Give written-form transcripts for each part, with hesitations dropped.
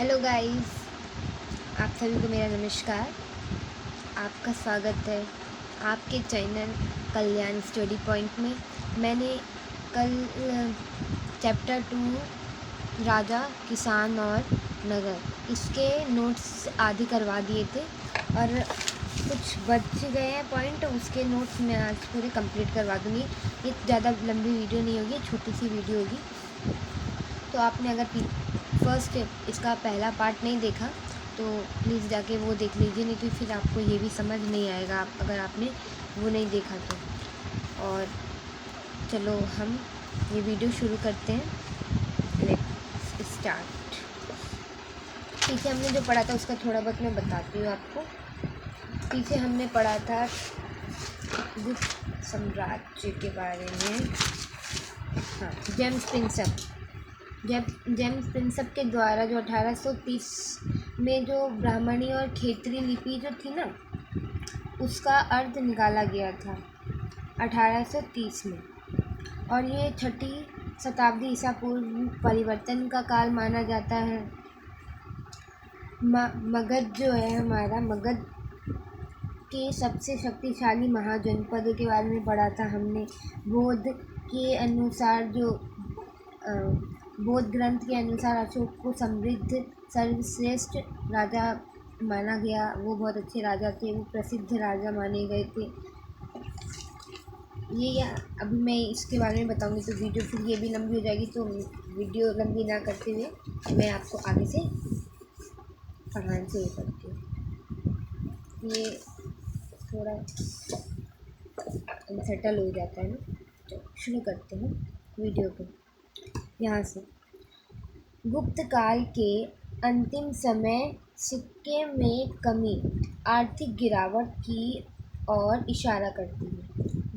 Hello guys, आप सभी को मेरा नमस्कार। आपका स्वागत है आपके चैनल कल्याण स्टडी पॉइंट में। मैंने कल चैप्टर 2 राजा, किसान और नगर इसके नोट्स आदि करवा दिए थे और कुछ बच गए हैं पॉइंट, उसके नोट्स मैं आज पूरे कंप्लीट करवा दूँगी। ये ज़्यादा लंबी वीडियो नहीं होगी, छोटी सी वीडियो होगी। तो आपने अगर फर्स्ट इसका पहला पार्ट नहीं देखा तो प्लीज़ जाके वो देख लीजिए, नहीं तो फिर आपको ये भी समझ नहीं आएगा अगर आपने वो नहीं देखा तो। और चलो हम ये वीडियो शुरू करते हैं। Let's start. पीछे हमने जो पढ़ा था उसका थोड़ा बहुत मैं बताती हूँ आपको। पीछे हमने पढ़ा था गुप्त साम्राज्य के बारे में। हाँ, जेम्स प्रिंसेप के द्वारा जो 1830 में जो ब्राह्मणी और खेतरी लिपि जो थी ना, उसका अर्थ निकाला गया था 1830 में। और ये 6ठी शताब्दी ईसा पूर्व परिवर्तन का काल माना जाता है। मगध जो है हमारा, मगध के सबसे शक्तिशाली महाजनपद के बारे में पढ़ा था हमने। बौद्ध ग्रंथ के अनुसार अशोक को समृद्ध सर्वश्रेष्ठ राजा माना गया। वो बहुत अच्छे राजा थे, वो प्रसिद्ध राजा माने गए थे। अभी मैं इसके बारे में बताऊंगी तो वीडियो फिर ये भी लंबी हो जाएगी, तो वीडियो लंबी ना करते हुए मैं आपको आगे से पढ़ाने से करती हूँ। ये थोड़ा अनसेटल हो जाता है ना, तो शुरू करते हैं वीडियो को यहाँ से। गुप्त काल के अंतिम समय सिक्के में कमी आर्थिक गिरावट की ओर इशारा करती है।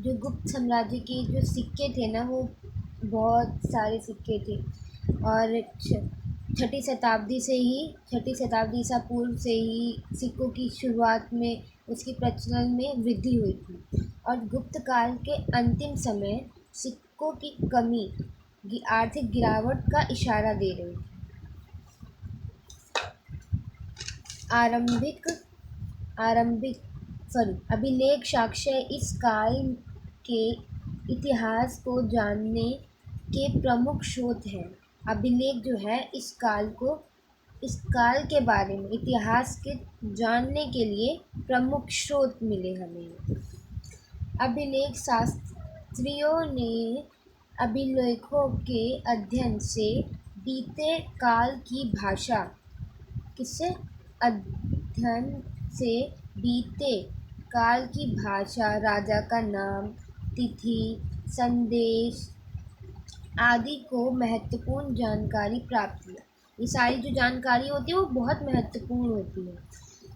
जो गुप्त साम्राज्य के जो सिक्के थे ना, वो बहुत सारे सिक्के थे और 6ठी शताब्दी ईसा पूर्व से ही सिक्कों की शुरुआत में उसकी प्रचलन में वृद्धि हुई थी। और गुप्त काल के अंतिम समय सिक्कों की कमी आर्थिक गिरावट का इशारा दे रही थी। अभिलेख साक्ष्य इस काल के इतिहास को जानने के प्रमुख स्रोत हैं। अभिलेख जो है इस काल के बारे में इतिहास के जानने के लिए प्रमुख स्रोत मिले हमें। अभिलेख शास्त्रियों ने अभिलेखों के अध्ययन से बीते काल की भाषा बीते काल की भाषा, राजा का नाम, तिथि, संदेश आदि को महत्वपूर्ण जानकारी प्राप्त हुई। ये सारी जो जानकारी होती है वो बहुत महत्वपूर्ण होती है,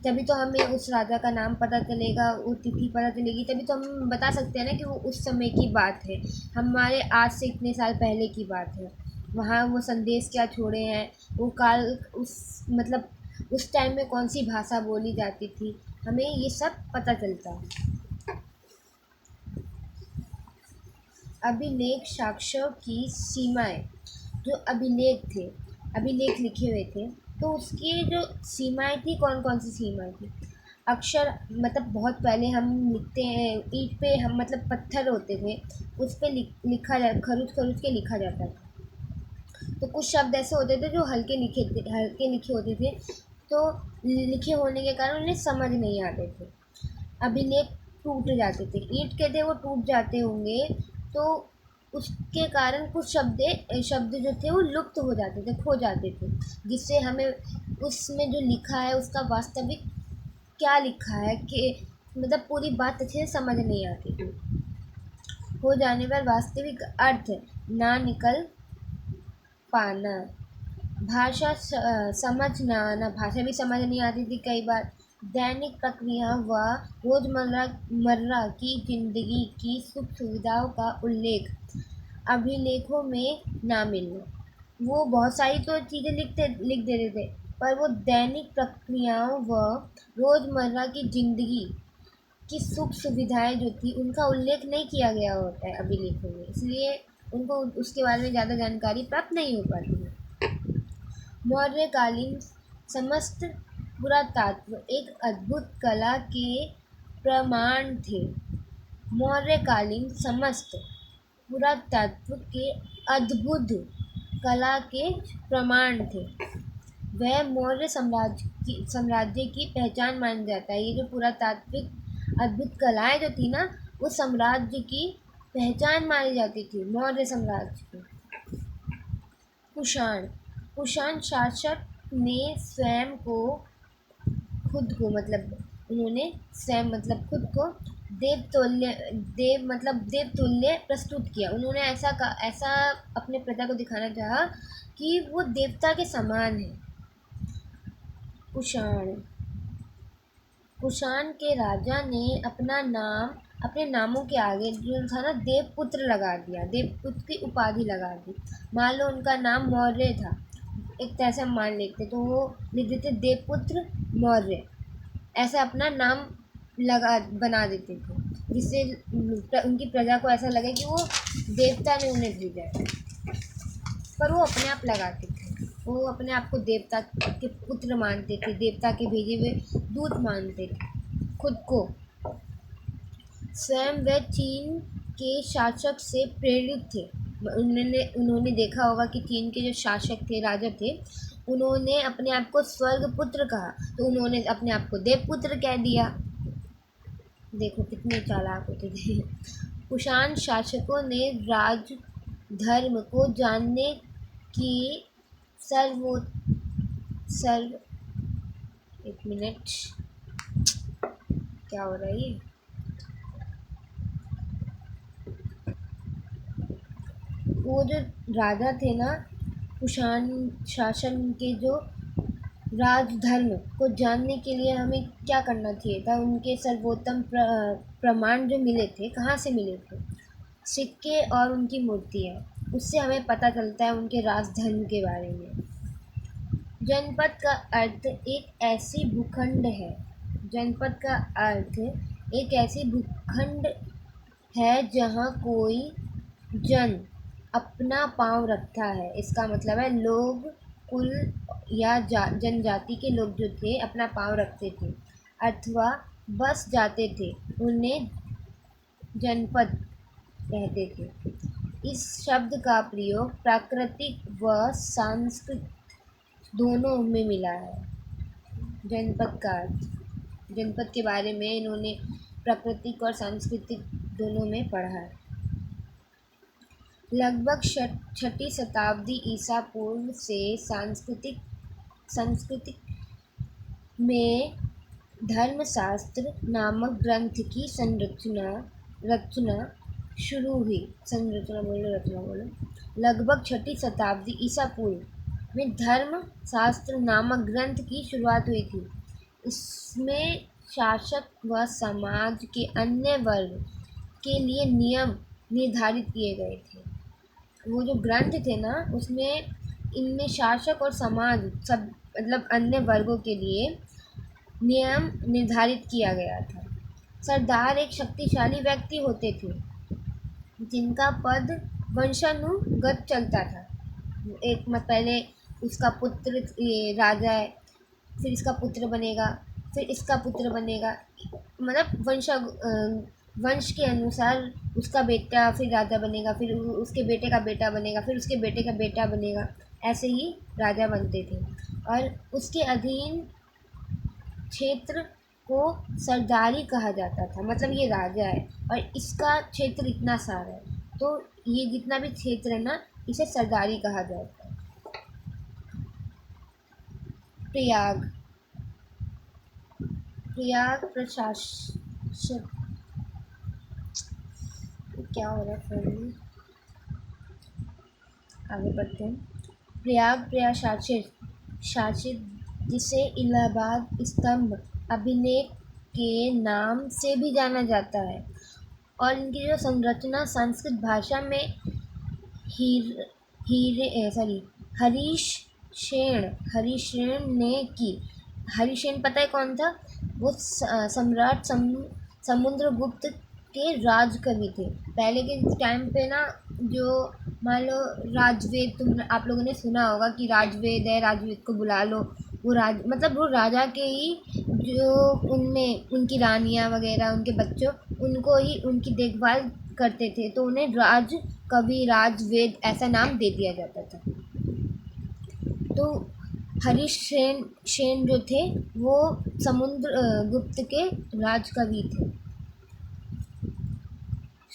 तभी तो हमें उस राजा का नाम पता चलेगा, वो तिथि पता चलेगी, तभी तो हम बता सकते हैं ना कि वो उस समय की बात है, हमारे आज से इतने साल पहले की बात है। वहाँ वो संदेश क्या छोड़े हैं, वो काल उस टाइम में कौन सी भाषा बोली जाती थी, हमें ये सब पता चलता है। अभिलेख साक्ष्यों की सीमाएं। जो अभिलेख लिखे हुए थे तो उसकी जो सीमाएं थी, कौन कौन सी सीमाएं थी। अक्षर बहुत पहले हम लिखते हैं ईंट पे, हम पत्थर होते थे उस पे खरुच के लिखा जाता था। तो कुछ शब्द ऐसे होते थे जो हल्के लिखे होते थे, तो लिखे होने के कारण उन्हें समझ नहीं आते थे। अभिलेख टूट जाते थे, ईंट के थे वो टूट जाते होंगे, तो उसके कारण कुछ शब्द जो थे वो लुप्त हो जाते थे, खो जाते थे, जिससे हमें उसमें जो लिखा है उसका वास्तविक क्या लिखा है कि पूरी बात अच्छे से समझ नहीं आती थी। हो जाने पर वास्तविक अर्थ ना निकल पाना, भाषा समझना आना, भाषा भी समझ नहीं आती थी कई बार। दैनिक प्रक्रिया व रोजमर्रा की जिंदगी की सुख सुविधाओं का उल्लेख अभिलेखों में ना मिलना। वो बहुत सारी तो चीज़ें लिख देते थे, पर वो दैनिक प्रक्रियाओं व रोजमर्रा की जिंदगी की सुख सुविधाएं जो थी उनका उल्लेख नहीं किया गया होता है अभिलेखों में, इसलिए उनको उसके बारे में ज़्यादा जानकारी प्राप्त नहीं हो पाती है। मौर्यकालीन समस्त पुरातत्व एक अद्भुत कला के प्रमाण थे। मौर्यकालीन समस्त पुरातत्व के अद्भुत कला के प्रमाण थे। वह मौर्य साम्राज्य की पहचान माना जाता है। ये जो पुरातात्विक अद्भुत कलाएं जो थी ना, वो साम्राज्य की पहचान मानी जाती थी, मौर्य साम्राज्य की। कुषाण कुषाण शासक ने स्वयं को खुद को मतलब उन्होंने स्वयं मतलब खुद को देवतुल्य प्रस्तुत किया। उन्होंने ऐसा अपने प्रजा को दिखाना चाहा कि वो देवता के समान है। कुषाण कुषाण के राजा ने अपने नामों के आगे जो था ना, देवपुत्र लगा दिया, देवपुत्र की उपाधि लगा दी। मान लो उनका नाम मौर्य था, एक तरह से हम मान लेते तो वो लिख देते देवपुत्र मौर्य, ऐसा अपना नाम बना देते थे, जिससे उनकी प्रजा को ऐसा लगे कि वो देवता ने उन्हें भेजा है। पर वो अपने आप लगाते थे, वो अपने आप को देवता के पुत्र मानते थे, देवता के भेजे हुए दूत मानते थे खुद को। स्वयं वे चीन के शासक से प्रेरित थे। उन्होंने देखा होगा कि चीन के जो शासक थे, राजा थे, उन्होंने अपने आप को स्वर्ग पुत्र कहा, तो उन्होंने अपने आप को देवपुत्र कह दिया। देखो कितने चालाक होते थे। कुषाण शासकों ने राज धर्म को जानने की एक मिनट, क्या हो रहा है ये? वो जो राजा थे ना, कुषाण शासन के जो राजधर्म को जानने के लिए हमें क्या करना चाहिए था? उनके सर्वोत्तम प्रमाण जो मिले थे, कहाँ से मिले थे? सिक्के और उनकी मूर्तियाँ, उससे हमें पता चलता है उनके राजधर्म के बारे में। जनपद का अर्थ एक ऐसी भूखंड है। जनपद का अर्थ एक ऐसी भूखंड है जहाँ कोई जन अपना पाँव रखता है। इसका मतलब है लोग, कुल या जनजाति के लोग जो थे अपना पाँव रखते थे अथवा बस जाते थे, उन्हें जनपद कहते थे। इस शब्द का प्रयोग प्राकृतिक व सांस्कृतिक दोनों में मिला है। जनपद का अर्थ, जनपद के बारे में इन्होंने प्राकृतिक और सांस्कृतिक दोनों में पढ़ा है। लगभग 6ठी शताब्दी ईसा पूर्व से संस्कृत में धर्मशास्त्र नामक ग्रंथ की रचना शुरू हुई। लगभग 6ठी शताब्दी ईसा पूर्व में धर्म शास्त्र नामक ग्रंथ की शुरुआत हुई थी। इसमें शासक व समाज के अन्य वर्ग के लिए नियम निर्धारित किए गए थे। वो जो ग्रंथ थे ना, उसमें इनमें शासक और समाज सब मतलब अन्य वर्गों के लिए नियम निर्धारित किया गया था। सरदार एक शक्तिशाली व्यक्ति होते थे जिनका पद वंशानुगत चलता था। एक पहले उसका पुत्र राजा है, फिर इसका पुत्र बनेगा, फिर इसका पुत्र बनेगा, मतलब वंश के अनुसार उसका बेटा फिर राजा बनेगा, फिर उसके बेटे का बेटा बनेगा, फिर उसके बेटे का बेटा बनेगा, ऐसे ही राजा बनते थे। और उसके अधीन क्षेत्र को सरदारी कहा जाता था। मतलब ये राजा है और इसका क्षेत्र इतना सारा है, तो ये जितना भी क्षेत्र है ना, इसे सरदारी कहा जाता है। प्रयाग प्रशासक, क्या हो रहा है फोन में, आगे बढ़ते हैं। प्रयाग शासित जिसे इलाहाबाद स्तंभ अभिलेख के नाम से भी जाना जाता है, और इनकी जो संरचना संस्कृत भाषा में हरिशेन ने की। हरिशेन पता है कौन था? वो सम्राट समुद्रगुप्त के राजकवि थे। पहले के टाइम पे ना, जो मान लो राजवेद, आप लोगों ने सुना होगा कि राजवेद है, राजवेद को बुला लो, वो मतलब वो राजा के ही जो उनमें उनकी रानियां वगैरह उनके बच्चों उनको ही उनकी देखभाल करते थे, तो उन्हें राज कवि राजवेद ऐसा नाम दे दिया जाता था। तो हरीश सेन जो थे वो समुद्र गुप्त के राजकवि थे।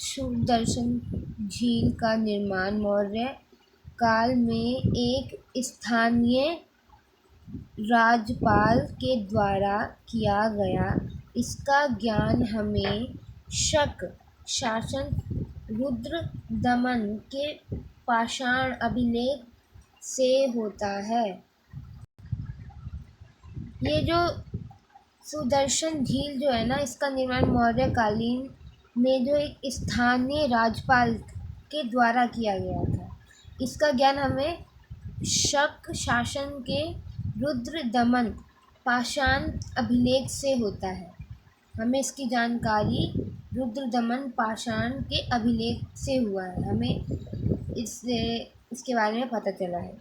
सुदर्शन झील का निर्माण मौर्य काल में एक स्थानीय राजपाल के द्वारा किया गया। इसका ज्ञान हमें शक शासन रुद्र दमन के पाषाण अभिलेख से होता है। ये जो सुदर्शन झील जो है ना, इसका निर्माण मौर्य कालीन में जो एक स्थानीय राजपाल के द्वारा किया गया था। इसका ज्ञान हमें शक शासन के रुद्र दमन पाषाण अभिलेख से होता है। हमें इसकी जानकारी रुद्र दमन पाषाण के अभिलेख से हुआ है, हमें इससे इसके बारे में पता चला है।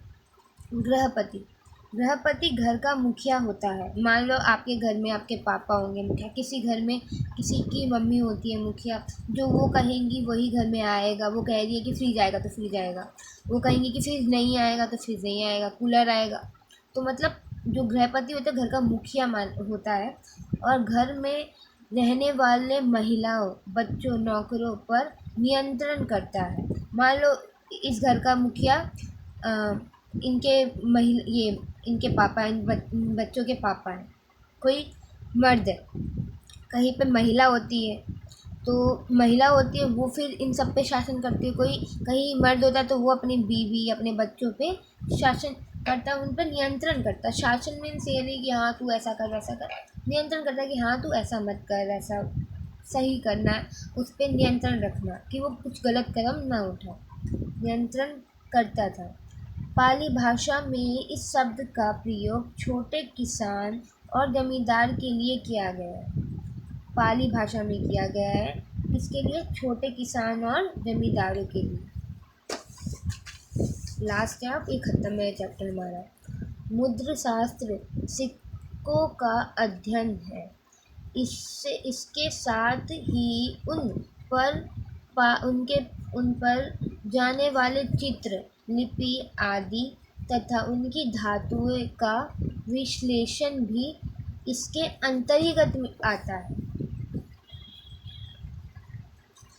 गृहपति गृहपति घर का मुखिया होता है। मान लो आपके घर में आपके पापा होंगे मुखिया, किसी घर में किसी की मम्मी होती है मुखिया, जो वो कहेंगी वही घर में आएगा। वो कह रही है कि फ्रिज आएगा तो फ्रिज आएगा, वो कहेंगी कि फ्रिज नहीं आएगा तो फ्रिज नहीं आएगा, कूलर आएगा। तो मतलब जो गृहपति होता है घर का मुखिया मान होता है, और घर में रहने वाले महिलाओं बच्चों नौकरों पर नियंत्रण करता है। मान लो इस घर का मुखिया इनके ये इनके पापा बच्चों के पापा हैं, कोई मर्द है, कहीं पे महिला होती है, तो महिला होती है वो फिर इन सब पे शासन करती है। कोई कहीं मर्द होता है तो वो अपनी बीवी अपने बच्चों पे शासन करता है, उन पर नियंत्रण करता है। शासन मीन्स ये नहीं कि हाँ तू ऐसा कर वैसा कर, नियंत्रण करता है कि हाँ तू ऐसा मत कर, ऐसा सही करना है, उस पर नियंत्रण रखना कि वो कुछ गलत कदम ना उठाए, नियंत्रण करता था। पाली भाषा में इस शब्द का प्रयोग छोटे किसान और जमींदार के लिए किया गया है। पाली भाषा में किया गया है किसके लिए? छोटे किसान और जमींदारों के लिए। लास्ट है, अब ये खत्म है चैप्टर हमारा। मुद्र शास्त्र सिक्कों का अध्ययन है। इसके साथ ही उन पर जाने वाले चित्र लिपि आदि तथा उनकी धातुओं का विश्लेषण भी इसके अंतर्गत में आता है।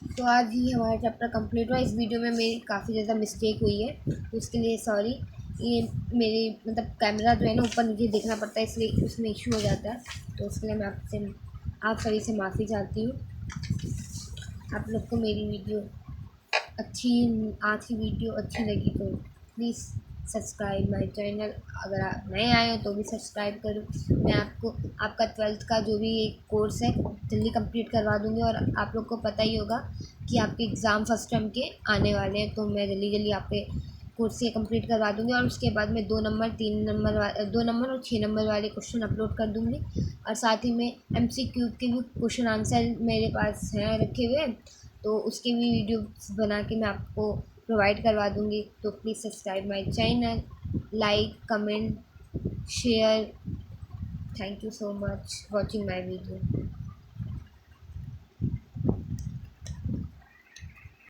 तो आज ही हमारा चैप्टर कंप्लीट हुआ। इस वीडियो में मेरी काफ़ी ज़्यादा मिस्टेक हुई है, तो उसके लिए सॉरी। ये मेरी मतलब कैमरा जो है ना ऊपर नीचे देखना पड़ता है, इसलिए उसमें इशू हो जाता है, तो उसके लिए मैं आप सभी से माफ़ी चाहती हूँ। आप लोग को मेरी वीडियो आज की वीडियो अच्छी लगी तो प्लीज़ सब्सक्राइब माय चैनल। अगर आप नए आए हो तो भी सब्सक्राइब करो। मैं आपको आपका 12th का जो भी एक कोर्स है जल्दी कंप्लीट करवा दूँगी, और आप लोग को पता ही होगा कि आपके एग्ज़ाम फर्स्ट टर्म के आने वाले हैं, तो मैं जल्दी आपके कोर्स ये कंप्लीट करवा दूँगी। और उसके बाद मैं 2 नंबर 3 नंबर 2 नंबर और 6 नंबर वाले क्वेश्चन अपलोड कर दूँगी, और साथ ही में MCQ के भी क्वेश्चन आंसर मेरे पास हैं रखे हुए, तो उसके भी वीडियो बना के मैं आपको प्रोवाइड करवा दूँगी। तो please subscribe my channel, like comment share. Thank you so much watching my video.